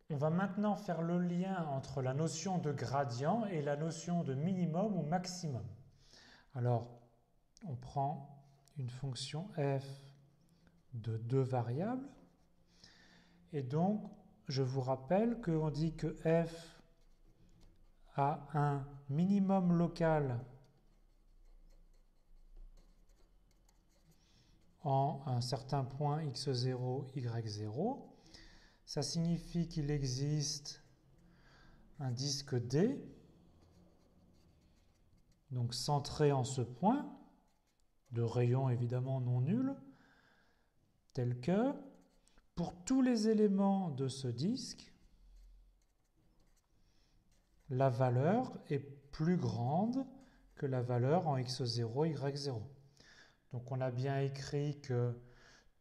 On va maintenant faire le lien entre la notion de gradient et la notion de minimum ou maximum. Alors, on prend une fonction f de deux variables. Et donc, je vous rappelle qu'on dit que f a un minimum local en un certain point x0, y0. Ça signifie qu'il existe un disque D, donc centré en ce point, de rayon évidemment non nul, tel que pour tous les éléments de ce disque, la valeur est plus grande que la valeur en x0, y0. Donc on a bien écrit que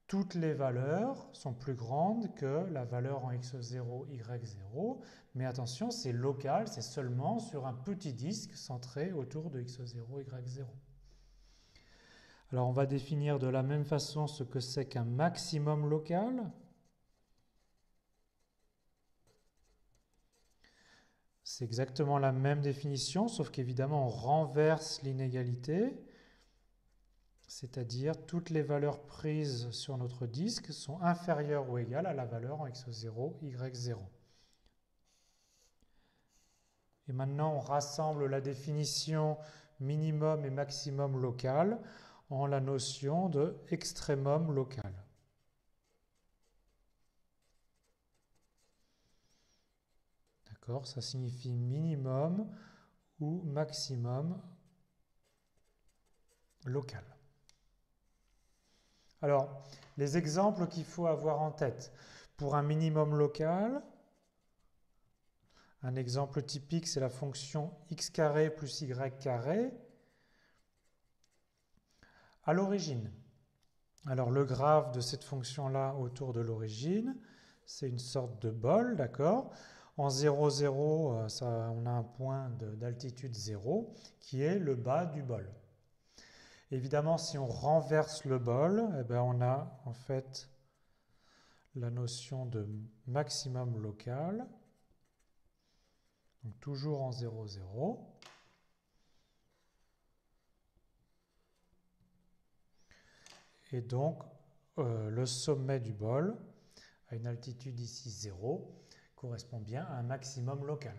toutes les valeurs sont plus grandes que la valeur en x0, y0, mais attention, c'est local, c'est seulement sur un petit disque centré autour de x0, y0. Alors on va définir de la même façon ce que c'est qu'un maximum local. C'est exactement la même définition, sauf qu'évidemment on renverse l'inégalité, c'est-à-dire toutes les valeurs prises sur notre disque sont inférieures ou égales à la valeur en x0, y0. Et maintenant on rassemble la définition minimum et maximum local en la notion de extrémum local. D'accord? Ça signifie minimum ou maximum local. Alors, les exemples qu'il faut avoir en tête. Pour un minimum local, un exemple typique, c'est la fonction x carré plus y carré à l'origine. Alors, le graphe de cette fonction-là autour de l'origine, c'est une sorte de bol, d'accord? En 0, 0, on a un point d'altitude 0 qui est le bas du bol. Évidemment, si on renverse le bol, eh bien, on a en fait la notion de maximum local, donc toujours en 0, 0. Et donc, le sommet du bol, à une altitude ici 0, correspond bien à un maximum local.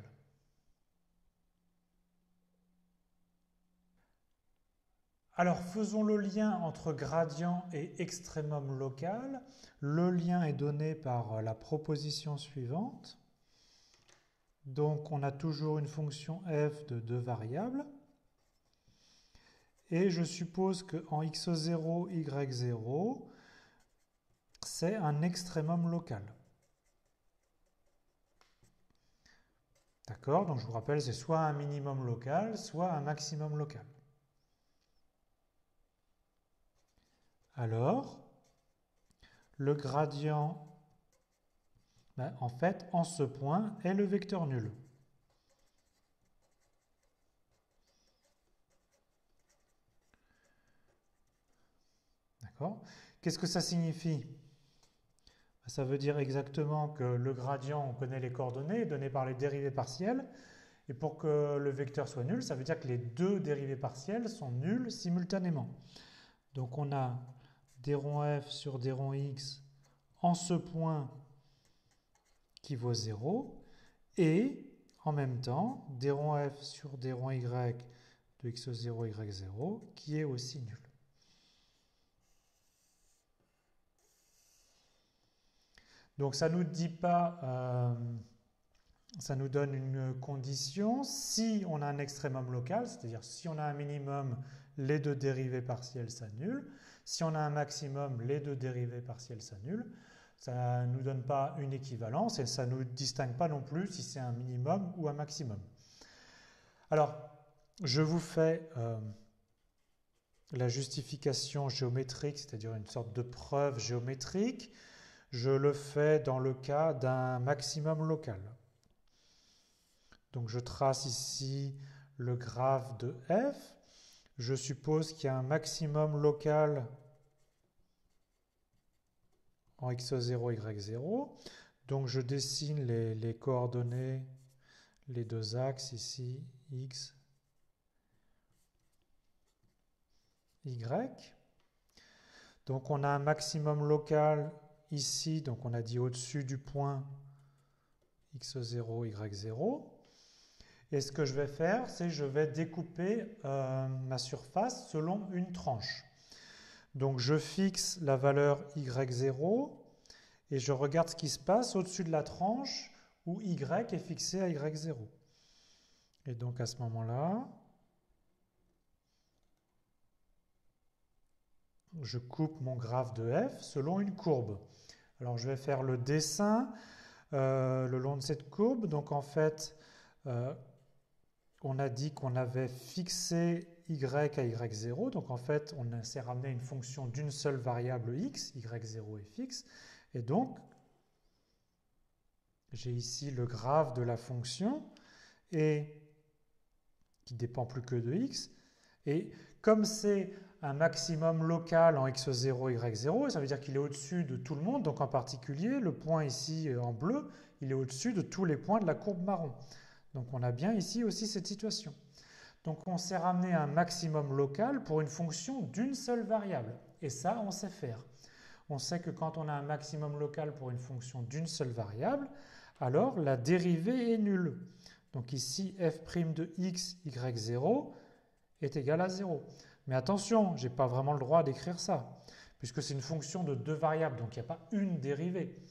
Alors, faisons le lien entre gradient et extrémum local. Le lien est donné par la proposition suivante. Donc, on a toujours une fonction f de deux variables. Et je suppose qu'en x0, y0, c'est un extrémum local. D'accord? Donc je vous rappelle, c'est soit un minimum local, soit un maximum local. Alors, le gradient, en fait, en ce point, est le vecteur nul. D'accord? Qu'est-ce que ça signifie? Ça veut dire exactement que le gradient, on connaît les coordonnées données par les dérivées partielles. Et pour que le vecteur soit nul, ça veut dire que les deux dérivées partielles sont nulles simultanément. Donc on a d rond f sur d rond x en ce point qui vaut 0 et en même temps d rond f sur d rond y de x0, y0 qui est aussi nul. Donc ça ne nous dit pas, ça nous donne une condition. Si on a un extrémum local, c'est-à-dire si on a un minimum, les deux dérivées partielles s'annulent. Si on a un maximum, les deux dérivées partielles s'annulent. Ça ne nous donne pas une équivalence et ça ne nous distingue pas non plus si c'est un minimum ou un maximum. Alors, je vous fais la justification géométrique, c'est-à-dire une sorte de preuve géométrique. Je le fais dans le cas d'un maximum local. Donc je trace ici le graphe de f. Je suppose qu'il y a un maximum local en x0, y0. Donc je dessine les coordonnées, les deux axes ici, X, Y. Donc on a un maximum local ici, donc on a dit au-dessus du point X0, Y0. Et ce que je vais faire, c'est que je vais découper ma surface selon une tranche. Donc je fixe la valeur Y0 et je regarde ce qui se passe au-dessus de la tranche où Y est fixé à Y0. Et donc à ce moment-là, je coupe mon graphe de f selon une courbe. Alors je vais faire le dessin le long de cette courbe. Donc en fait, on a dit qu'on avait fixé y à y0. Donc en fait, on s'est ramené à une fonction d'une seule variable x, y0 est fixe. Et donc, j'ai ici le graphe de la fonction et qui dépend plus que de x. Et comme c'est un maximum local en x0, y0, ça veut dire qu'il est au-dessus de tout le monde. Donc en particulier, le point ici en bleu, il est au-dessus de tous les points de la courbe marron. Donc on a bien ici aussi cette situation. Donc on s'est ramené à un maximum local pour une fonction d'une seule variable. Et ça, on sait faire. On sait que quand on a un maximum local pour une fonction d'une seule variable, alors la dérivée est nulle. Donc ici, f' de x, y0 est égal à 0. Mais attention, je n'ai pas vraiment le droit d'écrire ça, puisque c'est une fonction de deux variables, donc il n'y a pas une dérivée.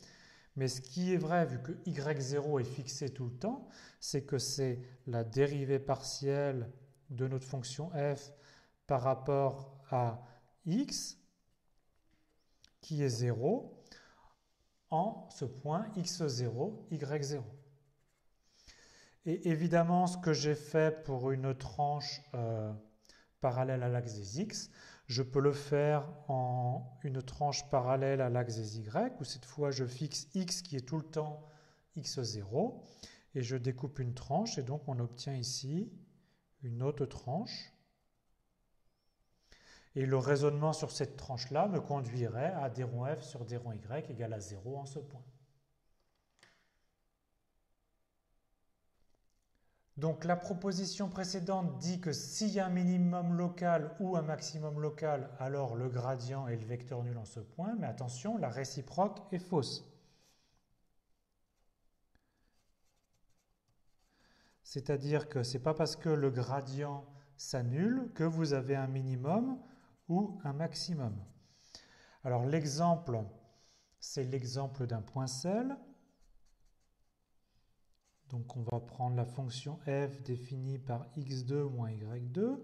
Mais ce qui est vrai, vu que y0 est fixé tout le temps, c'est que c'est la dérivée partielle de notre fonction f par rapport à x qui est 0 en ce point x0, y0. Et évidemment, ce que j'ai fait pour une tranche parallèle à l'axe des x, je peux le faire en une tranche parallèle à l'axe des y, où cette fois je fixe x qui est tout le temps x0, et je découpe une tranche, et donc on obtient ici une autre tranche. Et le raisonnement sur cette tranche-là me conduirait à d rond f sur d rond y égale à 0 en ce point. Donc la proposition précédente dit que s'il y a un minimum local ou un maximum local, alors le gradient est le vecteur nul en ce point, mais attention, la réciproque est fausse. C'est-à-dire que ce n'est pas parce que le gradient s'annule que vous avez un minimum ou un maximum. Alors l'exemple, c'est l'exemple d'un point sel. Donc on va prendre la fonction f définie par x2 moins y2.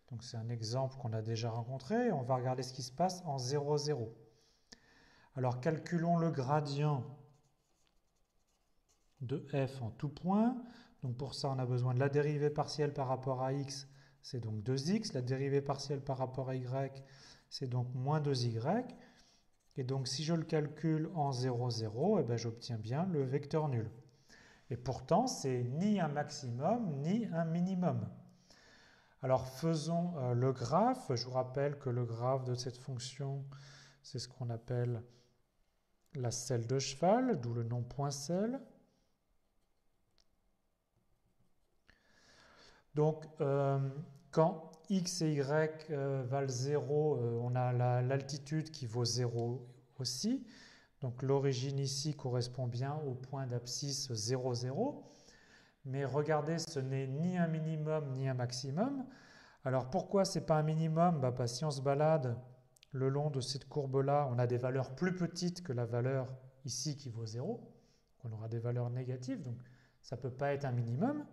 Donc c'est un exemple qu'on a déjà rencontré. On va regarder ce qui se passe en 0, 0. Alors calculons le gradient de f en tout point. Donc pour ça on a besoin de la dérivée partielle par rapport à x, c'est donc 2x. La dérivée partielle par rapport à y, c'est donc moins 2y. Et donc si je le calcule en 0, 0, eh bien, j'obtiens bien le vecteur nul. Et pourtant, c'est ni un maximum ni un minimum. Alors faisons le graphe. Je vous rappelle que le graphe de cette fonction, c'est ce qu'on appelle la selle de cheval, d'où le nom point selle. Donc quand x et y valent 0, on a l'altitude qui vaut 0 aussi. Donc l'origine ici correspond bien au point d'abscisse 0, 0. Mais regardez, ce n'est ni un minimum ni un maximum. Alors pourquoi ce n'est pas un minimum? Parce que si on se balade le long de cette courbe-là, on a des valeurs plus petites que la valeur ici qui vaut 0. On aura des valeurs négatives, donc ça ne peut pas être un minimum.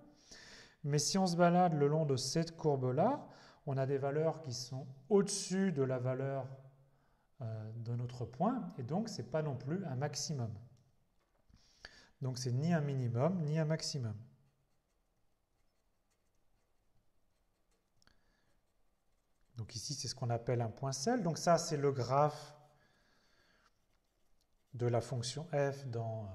Mais si on se balade le long de cette courbe-là, on a des valeurs qui sont au-dessus de la valeur de notre point, et donc ce n'est pas non plus un maximum. Donc c'est ni un minimum ni un maximum. Donc ici c'est ce qu'on appelle un point selle. Donc ça c'est le graphe de la fonction f dans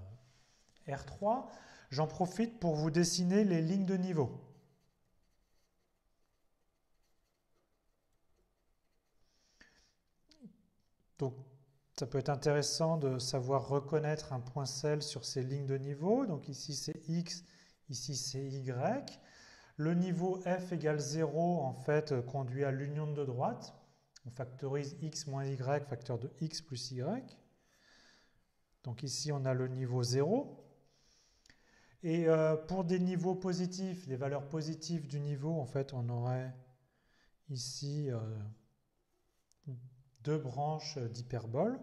R3. J'en profite pour vous dessiner les lignes de niveau. Donc Ça peut être intéressant de savoir reconnaître un point sel sur ces lignes de niveau. Donc ici c'est x, ici c'est y. Le niveau f égale 0 en fait conduit à l'union de deux droites. On factorise x moins y, facteur de x plus y. Donc ici on a le niveau 0. Et pour des niveaux positifs, des valeurs positives du niveau, en fait on aurait ici deux branches d'hyperboles.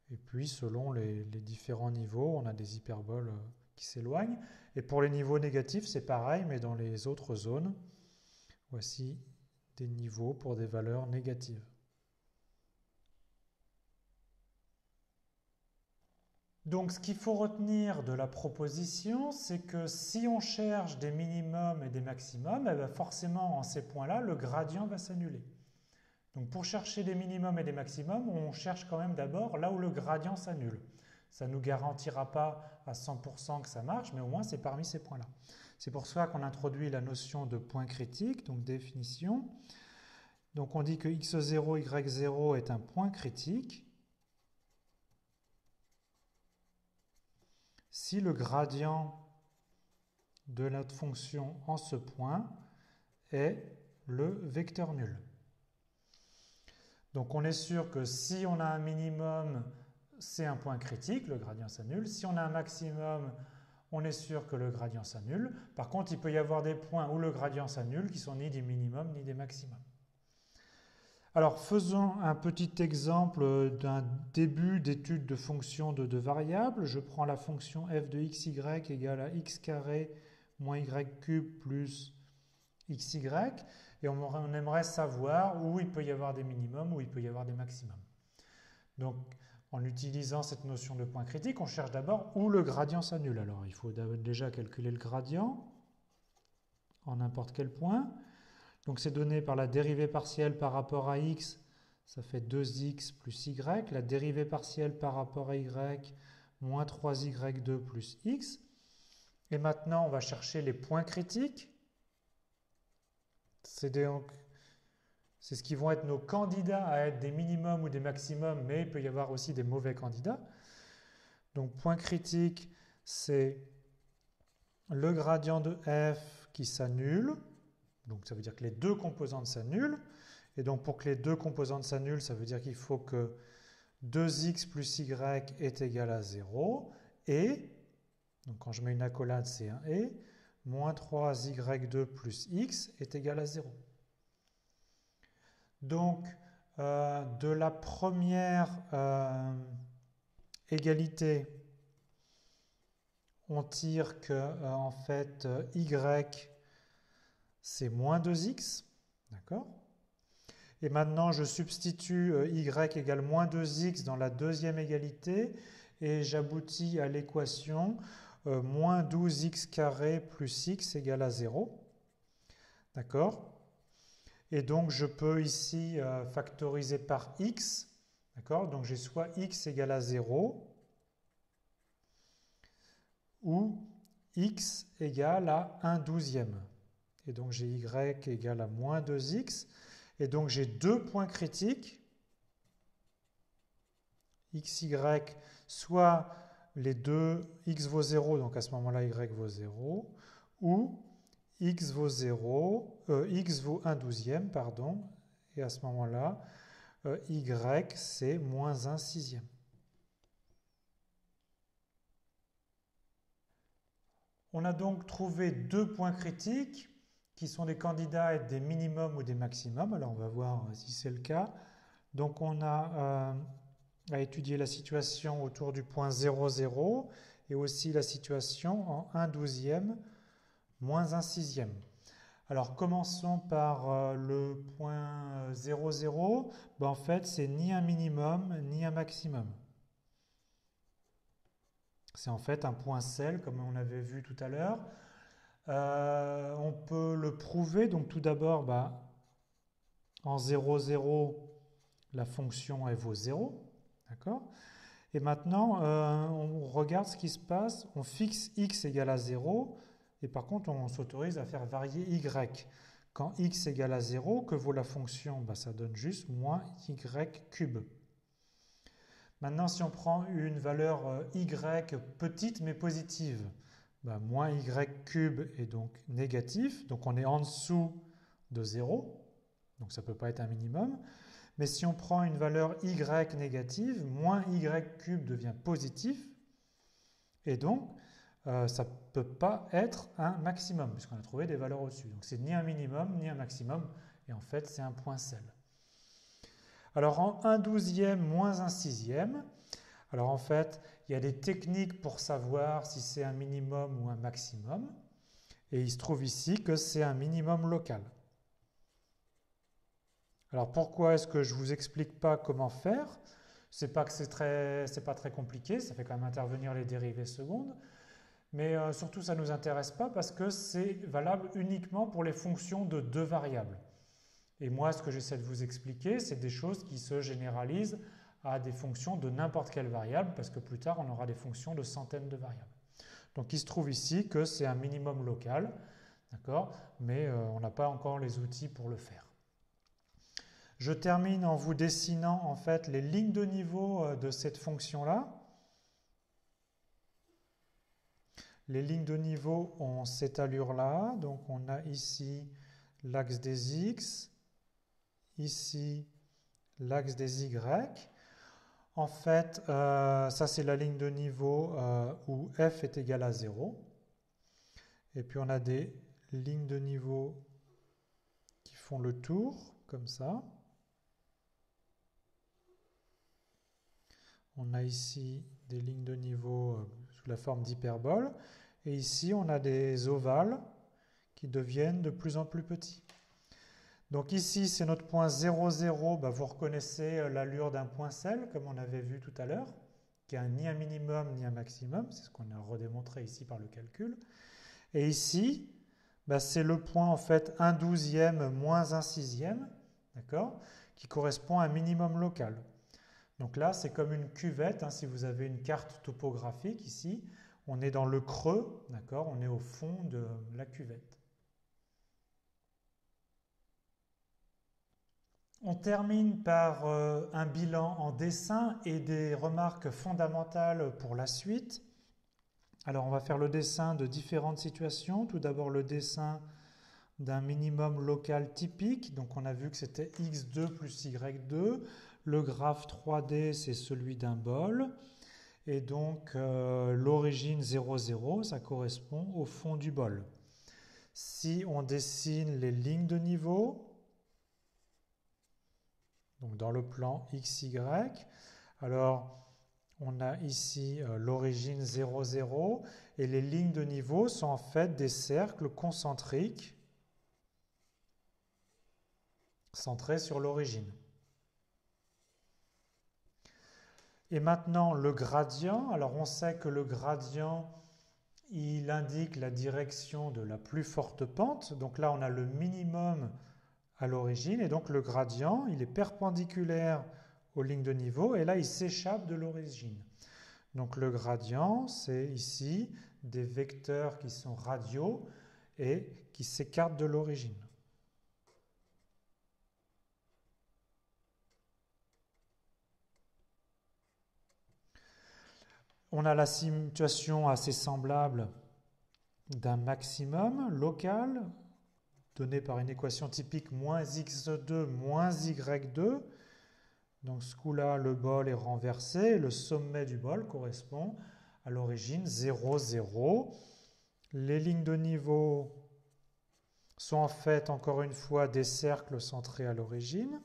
Et puis, selon les différents niveaux, on a des hyperboles qui s'éloignent. Et pour les niveaux négatifs, c'est pareil, mais dans les autres zones, voici des niveaux pour des valeurs négatives. Donc, ce qu'il faut retenir de la proposition, c'est que si on cherche des minimums et des maximums, eh bien forcément, en ces points-là, le gradient va s'annuler. Donc pour chercher des minimums et des maximums, on cherche quand même d'abord là où le gradient s'annule. Ça ne nous garantira pas à 100% que ça marche, mais au moins c'est parmi ces points-là. C'est pour ça qu'on introduit la notion de point critique, donc définition. Donc on dit que x0, y0 est un point critique si le gradient de notre fonction en ce point est le vecteur nul. Donc on est sûr que si on a un minimum, c'est un point critique, le gradient s'annule. Si on a un maximum, on est sûr que le gradient s'annule. Par contre, il peut y avoir des points où le gradient s'annule qui sont ni des minimums ni des maximums. Alors faisons un petit exemple d'un début d'étude de fonction de deux variables. Je prends la fonction f de xy égale à x carré moins y cube plus xy. Et on aimerait savoir où il peut y avoir des minimums, où il peut y avoir des maximums. Donc, en utilisant cette notion de point critique, on cherche d'abord où le gradient s'annule. Alors, il faut déjà calculer le gradient en n'importe quel point. Donc, c'est donné par la dérivée partielle par rapport à x, ça fait 2x plus y. La dérivée partielle par rapport à y, moins 3y2 plus x. Et maintenant, on va chercher les points critiques. C'est ce qui vont être nos candidats à être des minimums ou des maximums, mais il peut y avoir aussi des mauvais candidats. Donc point critique, c'est le gradient de f qui s'annule. Donc ça veut dire que les deux composantes s'annulent. Et donc pour que les deux composantes s'annulent, ça veut dire qu'il faut que 2x plus y est égal à 0. Et, donc quand je mets une accolade, c'est un et, moins 3y2 plus x est égal à 0. Donc, de la première égalité, on tire que en fait y c'est moins 2x, d'accord? Et maintenant je substitue y égale moins 2x dans la deuxième égalité et j'aboutis à l'équation moins 12x carré plus x égale à 0, d'accord? Et donc je peux ici factoriser par x, d'accord? Donc j'ai soit x égale à 0 ou x égale à 1/12. Et donc j'ai y égale à moins 2x. Et donc j'ai deux points critiques, xy, soit les deux x vaut 0, donc à ce moment-là y vaut 0, ou x vaut 0, x vaut 1/12, pardon, et à ce moment-là, y c'est moins 1/6. On a donc trouvé deux points critiques qui sont des candidats à être des minimums ou des maximums. Alors on va voir si c'est le cas. Donc on a à étudier la situation autour du point 0, 0 et aussi la situation en 1/12, moins 1/6. Alors commençons par le point 0, 0. Ben, en fait, c'est ni un minimum ni un maximum. C'est en fait un point sel, comme on avait vu tout à l'heure. On peut le prouver. Donc tout d'abord, en 0, 0, la fonction elle vaut 0. D'accord ? Et maintenant, on regarde ce qui se passe. On fixe x égale à 0. Et par contre, on s'autorise à faire varier y. Quand x égale à 0, que vaut la fonction? Ça donne juste moins y cube. Maintenant, si on prend une valeur y petite mais positive, ben, moins y cube est donc négatif, donc on est en dessous de 0, donc ça ne peut pas être un minimum. Mais si on prend une valeur y négative, moins y cube devient positif, et donc ça ne peut pas être un maximum, puisqu'on a trouvé des valeurs au-dessus. Donc c'est ni un minimum, ni un maximum, et en fait c'est un point sel. Alors en 1/12e moins 1/6e, alors en fait il y a des techniques pour savoir si c'est un minimum ou un maximum, et il se trouve ici que c'est un minimum local. Alors pourquoi est-ce que je ne vous explique pas comment faire? C'est pas que c'est pas très compliqué, ça fait quand même intervenir les dérivées secondes, mais surtout ça ne nous intéresse pas parce que c'est valable uniquement pour les fonctions de deux variables. Et moi, ce que j'essaie de vous expliquer, c'est des choses qui se généralisent à des fonctions de n'importe quelle variable, parce que plus tard, on aura des fonctions de centaines de variables. Donc il se trouve ici que c'est un minimum local, d'accord, mais on n'a pas encore les outils pour le faire. Je termine en vous dessinant en fait les lignes de niveau de cette fonction-là. Les lignes de niveau ont cette allure-là, donc on a ici l'axe des x, ici l'axe des y. En fait, ça c'est la ligne de niveau où f est égal à 0. Et puis on a des lignes de niveau qui font le tour, comme ça. On a ici des lignes de niveau sous la forme d'hyperbole. Et ici, on a des ovales qui deviennent de plus en plus petits. Donc ici, c'est notre point 0, 0. Vous reconnaissez l'allure d'un point sel, comme on avait vu tout à l'heure, qui a ni un minimum ni un maximum. C'est ce qu'on a redémontré ici par le calcul. Et ici, c'est le point en fait 1/12e moins 1/6e, d'accord, qui correspond à un minimum local. Donc là, c'est comme une cuvette, hein, si vous avez une carte topographique ici, on est dans le creux, d'accord, on est au fond de la cuvette. On termine par un bilan en dessin et des remarques fondamentales pour la suite. Alors on va faire le dessin de différentes situations. Tout d'abord le dessin d'un minimum local typique. Donc on a vu que c'était x2 plus y2. Le graphe 3D, c'est celui d'un bol. Et donc l'origine 0, 0, ça correspond au fond du bol. Si on dessine les lignes de niveau, donc dans le plan XY, alors on a ici l'origine 0, 0, et les lignes de niveau sont en fait des cercles concentriques centrés sur l'origine. Et maintenant le gradient, alors on sait que le gradient, il indique la direction de la plus forte pente, donc là on a le minimum à l'origine, et donc le gradient, il est perpendiculaire aux lignes de niveau, et là il s'échappe de l'origine. Donc le gradient, c'est ici des vecteurs qui sont radiaux et qui s'écartent de l'origine. On a la situation assez semblable d'un maximum local donné par une équation typique moins x2 moins y2. Donc ce coup-là, le bol est renversé. Le sommet du bol correspond à l'origine 0, 0. Les lignes de niveau sont en fait, encore une fois, des cercles centrés à l'origine.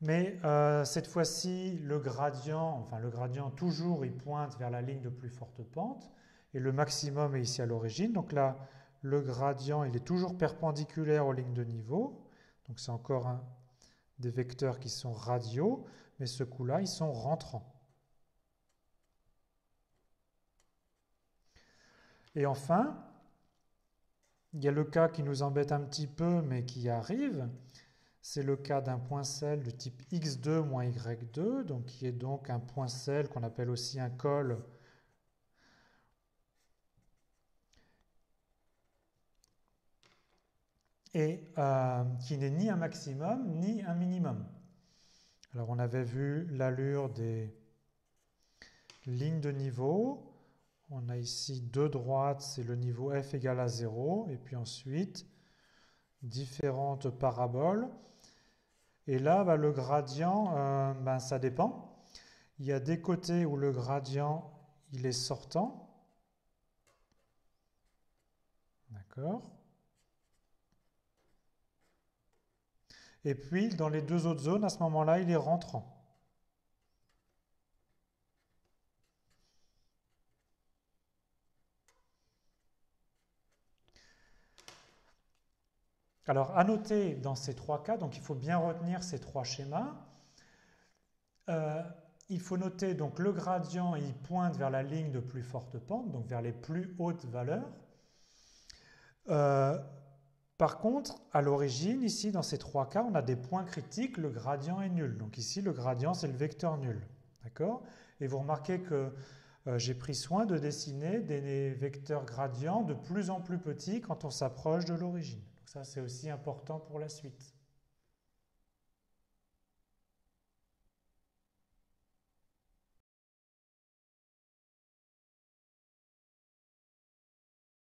Mais cette fois-ci, le gradient toujours, il pointe vers la ligne de plus forte pente. Et le maximum est ici à l'origine. Donc là, le gradient, il est toujours perpendiculaire aux lignes de niveau. Donc c'est encore des vecteurs qui sont radiaux, mais ce coup-là, ils sont rentrants. Et enfin, il y a le cas qui nous embête un petit peu, mais qui arrive. C'est le cas d'un point sel du type x2 moins y2, donc qui est donc un point sel qu'on appelle aussi un col et qui n'est ni un maximum ni un minimum. Alors on avait vu l'allure des lignes de niveau. On a ici deux droites, c'est le niveau f égale à 0, et puis ensuite différentes paraboles. Et là, le gradient, ça dépend. Il y a des côtés où le gradient il est sortant. D'accord. Et puis, dans les deux autres zones, à ce moment-là, il est rentrant. Alors, à noter dans ces trois cas, donc il faut bien retenir ces trois schémas. Il faut noter donc le gradient, il pointe vers la ligne de plus forte pente, donc vers les plus hautes valeurs. Par contre, à l'origine, ici, dans ces trois cas, on a des points critiques, le gradient est nul. Donc ici, le gradient, c'est le vecteur nul. D'accord? Et vous remarquez que j'ai pris soin de dessiner des vecteurs gradients de plus en plus petits quand on s'approche de l'origine. Donc ça, c'est aussi important pour la suite.